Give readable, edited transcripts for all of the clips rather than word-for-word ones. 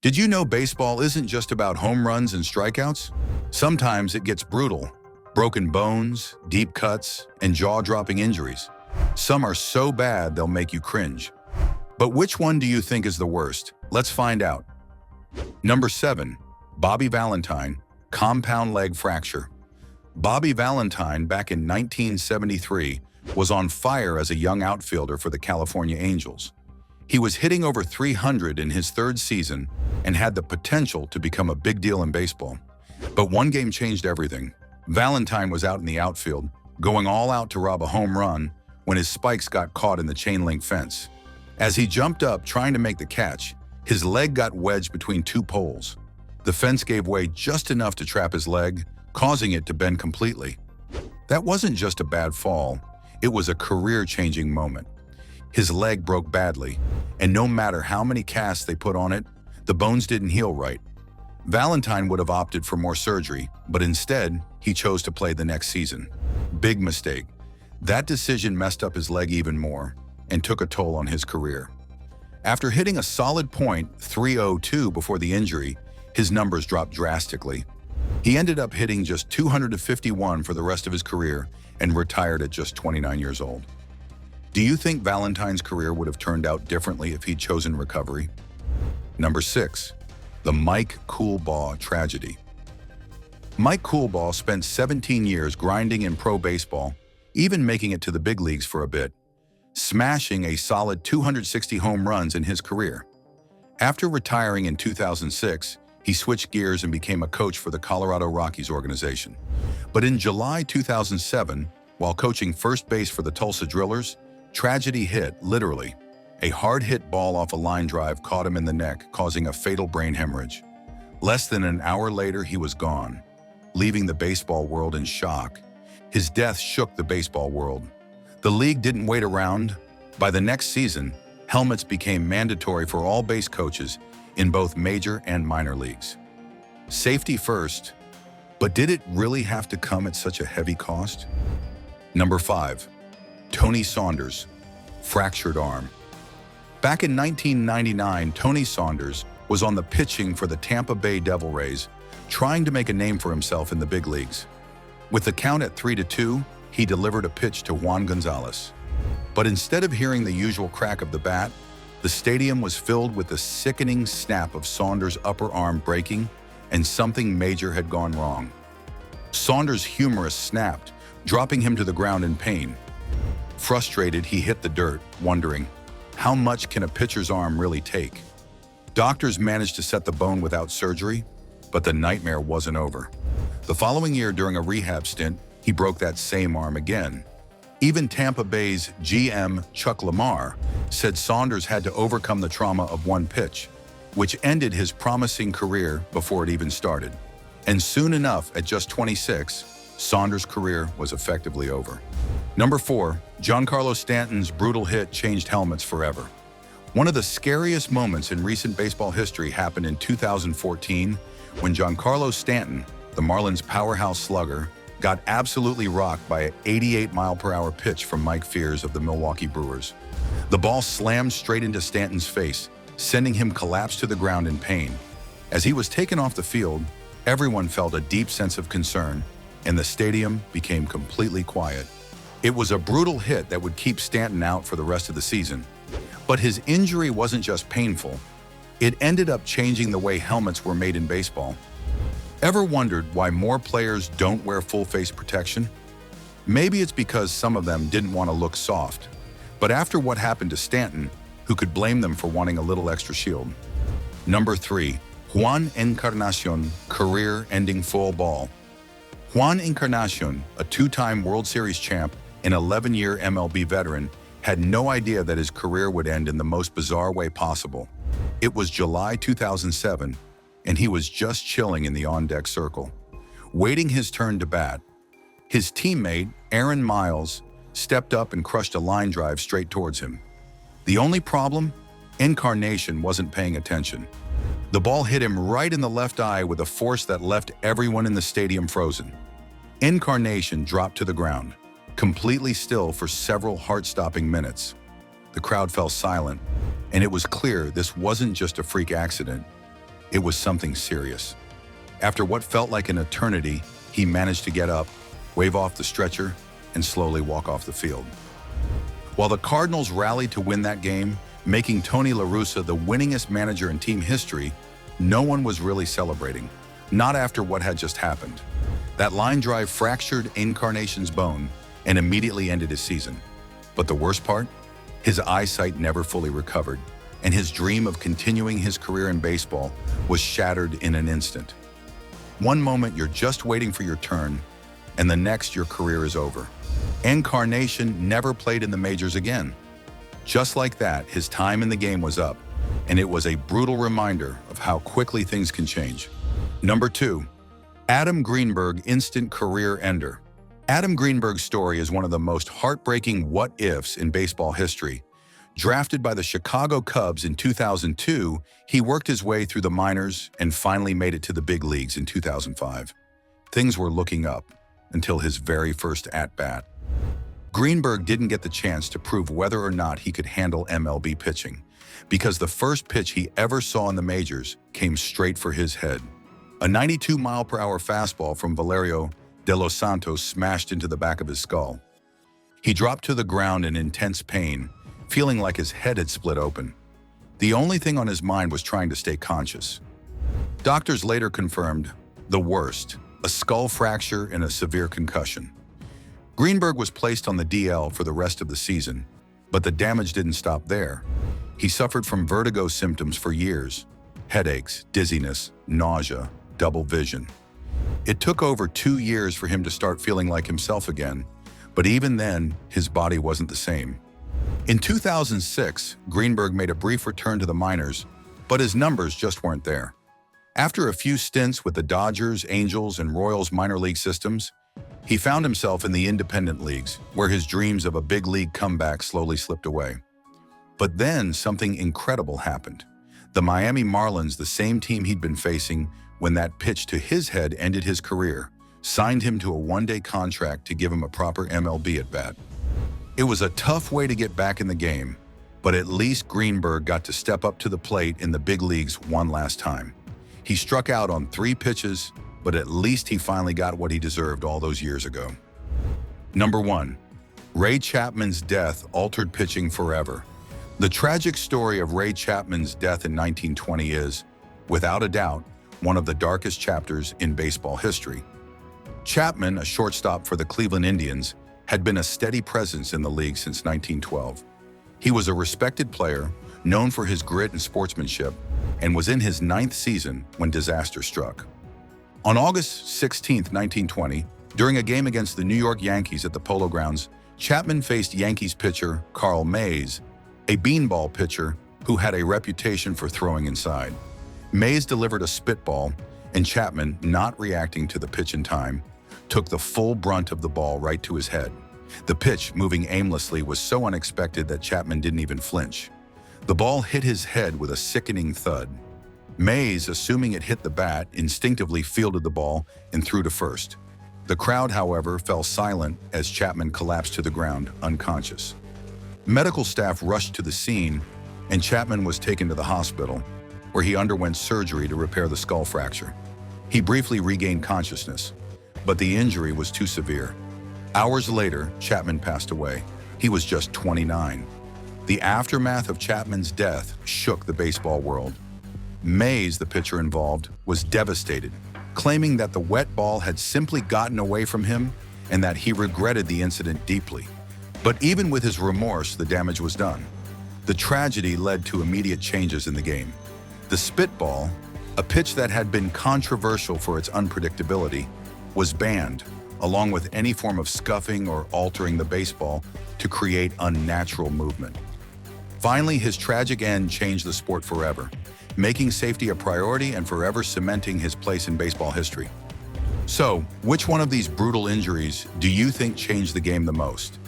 Did you know baseball isn't just about home runs and strikeouts? Sometimes it gets brutal. Broken bones, deep cuts, and jaw-dropping injuries. Some are so bad they'll make you cringe. But which one do you think is the worst? Let's find out. Number 7. Bobby Valentine, compound leg fracture. Bobby Valentine, back in 1973, was on fire as a young outfielder for the California Angels. He was hitting over 300 in his third season and had the potential to become a big deal in baseball. But one game changed everything. Valentine was out in the outfield, going all out to rob a home run when his spikes got caught in the chain-link fence. As he jumped up trying to make the catch, his leg got wedged between two poles. The fence gave way just enough to trap his leg, causing it to bend completely. That wasn't just a bad fall, it was a career-changing moment. His leg broke badly, and no matter how many casts they put on it, the bones didn't heal right. Valentine would have opted for more surgery, but instead, he chose to play the next season. Big mistake. That decision messed up his leg even more and took a toll on his career. After hitting a solid .302 before the injury, his numbers dropped drastically. He ended up hitting just 251 for the rest of his career and retired at just 29 years old. Do you think Valentine's career would have turned out differently if he'd chosen recovery? Number 6. The Mike Coolbaugh tragedy. Mike Coolbaugh spent 17 years grinding in pro baseball, even making it to the big leagues for a bit, smashing a solid 260 home runs in his career. After retiring in 2006, he switched gears and became a coach for the Colorado Rockies organization. But in July 2007, while coaching first base for the Tulsa Drillers, tragedy hit, literally. A hard-hit ball off a line drive caught him in the neck, causing a fatal brain hemorrhage. Less than an hour later, he was gone, leaving the baseball world in shock. His death shook the baseball world. The league didn't wait around. By the next season, helmets became mandatory for all base coaches in both major and minor leagues. Safety first, but did it really have to come at such a heavy cost? Number 5. Tony Saunders, fractured arm. Back in 1999, Tony Saunders was on the pitching for the Tampa Bay Devil Rays, trying to make a name for himself in the big leagues. With the count at 3-2, he delivered a pitch to Juan Gonzalez. But instead of hearing the usual crack of the bat, the stadium was filled with the sickening snap of Saunders' upper arm breaking, and something major had gone wrong. Saunders' humerus snapped, dropping him to the ground in pain. Frustrated, he hit the dirt, wondering, how much can a pitcher's arm really take? Doctors managed to set the bone without surgery, but the nightmare wasn't over. The following year, during a rehab stint, he broke that same arm again. Even Tampa Bay's GM Chuck Lamar said Saunders had to overcome the trauma of one pitch, which ended his promising career before it even started. And soon enough, at just 26, Saunders' career was effectively over. Number 4. Giancarlo Stanton's brutal hit changed helmets forever. One of the scariest moments in recent baseball history happened in 2014 when Giancarlo Stanton, the Marlins' powerhouse slugger, got absolutely rocked by an 88-mile-per-hour pitch from Mike Fears of the Milwaukee Brewers. The ball slammed straight into Stanton's face, sending him collapse to the ground in pain. As he was taken off the field, everyone felt a deep sense of concern, and the stadium became completely quiet. It was a brutal hit that would keep Stanton out for the rest of the season. But his injury wasn't just painful. It ended up changing the way helmets were made in baseball. Ever wondered why more players don't wear full face protection? Maybe it's because some of them didn't want to look soft. But after what happened to Stanton, who could blame them for wanting a little extra shield? Number 3. Juan Encarnacion, career-ending full ball. Juan Encarnacion, a 2-time World Series champ and 11-year MLB veteran, had no idea that his career would end in the most bizarre way possible. It was July 2007, and he was just chilling in the on-deck circle, waiting his turn to bat. His teammate, Aaron Miles, stepped up and crushed a line drive straight towards him. The only problem? Encarnacion wasn't paying attention. The ball hit him right in the left eye with a force that left everyone in the stadium frozen. Encarnacion dropped to the ground, completely still for several heart-stopping minutes. The crowd fell silent, and it was clear this wasn't just a freak accident. It was something serious. After what felt like an eternity, he managed to get up, wave off the stretcher, and slowly walk off the field. While the Cardinals rallied to win that game, making Tony La Russa the winningest manager in team history, no one was really celebrating, not after what had just happened. That line drive fractured Encarnation's bone and immediately ended his season. But the worst part? His eyesight never fully recovered, and his dream of continuing his career in baseball was shattered in an instant. One moment you're just waiting for your turn, and the next your career is over. Encarnation never played in the majors again. Just like that, his time in the game was up, and it was a brutal reminder of how quickly things can change. Number 2, Adam Greenberg instant career ender. Adam Greenberg's story is one of the most heartbreaking what-ifs in baseball history. Drafted by the Chicago Cubs in 2002, he worked his way through the minors and finally made it to the big leagues in 2005. Things were looking up until his very first at-bat. Greenberg didn't get the chance to prove whether or not he could handle MLB pitching, because the first pitch he ever saw in the majors came straight for his head. A 92-mile-per-hour fastball from Valerio de los Santos smashed into the back of his skull. He dropped to the ground in intense pain, feeling like his head had split open. The only thing on his mind was trying to stay conscious. Doctors later confirmed the worst, a skull fracture and a severe concussion. Greenberg was placed on the DL for the rest of the season, but the damage didn't stop there. He suffered from vertigo symptoms for years: headaches, dizziness, nausea, double vision. It took over 2 years for him to start feeling like himself again, but even then, his body wasn't the same. In 2006, Greenberg made a brief return to the minors, but his numbers just weren't there. After a few stints with the Dodgers, Angels, and Royals minor league systems, he found himself in the independent leagues, where his dreams of a big league comeback slowly slipped away. But then something incredible happened. The Miami Marlins, the same team he'd been facing when that pitch to his head ended his career, signed him to a one-day contract to give him a proper MLB at-bat. It was a tough way to get back in the game, but at least Greenberg got to step up to the plate in the big leagues one last time. He struck out on 3 pitches, but at least he finally got what he deserved all those years ago. Number 1, Ray Chapman's death altered pitching forever. The tragic story of Ray Chapman's death in 1920 is, without a doubt, one of the darkest chapters in baseball history. Chapman, a shortstop for the Cleveland Indians, had been a steady presence in the league since 1912. He was a respected player, known for his grit and sportsmanship, and was in his 9th season when disaster struck. On August 16, 1920, during a game against the New York Yankees at the Polo Grounds, Chapman faced Yankees pitcher Carl Mays, a beanball pitcher who had a reputation for throwing inside. Mays delivered a spitball, and Chapman, not reacting to the pitch in time, took the full brunt of the ball right to his head. The pitch, moving aimlessly, was so unexpected that Chapman didn't even flinch. The ball hit his head with a sickening thud. Mays, assuming it hit the bat, instinctively fielded the ball and threw to first. The crowd, however, fell silent as Chapman collapsed to the ground, unconscious. Medical staff rushed to the scene, and Chapman was taken to the hospital, where he underwent surgery to repair the skull fracture. He briefly regained consciousness, but the injury was too severe. Hours later, Chapman passed away. He was just 29. The aftermath of Chapman's death shook the baseball world. Mays, the pitcher involved, was devastated, claiming that the wet ball had simply gotten away from him and that he regretted the incident deeply. But even with his remorse, the damage was done. The tragedy led to immediate changes in the game. The spitball, a pitch that had been controversial for its unpredictability, was banned, along with any form of scuffing or altering the baseball to create unnatural movement. Finally, his tragic end changed the sport forever, making safety a priority and forever cementing his place in baseball history. So, which one of these brutal injuries do you think changed the game the most?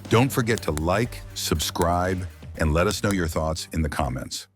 Don't forget to like, subscribe, and let us know your thoughts in the comments.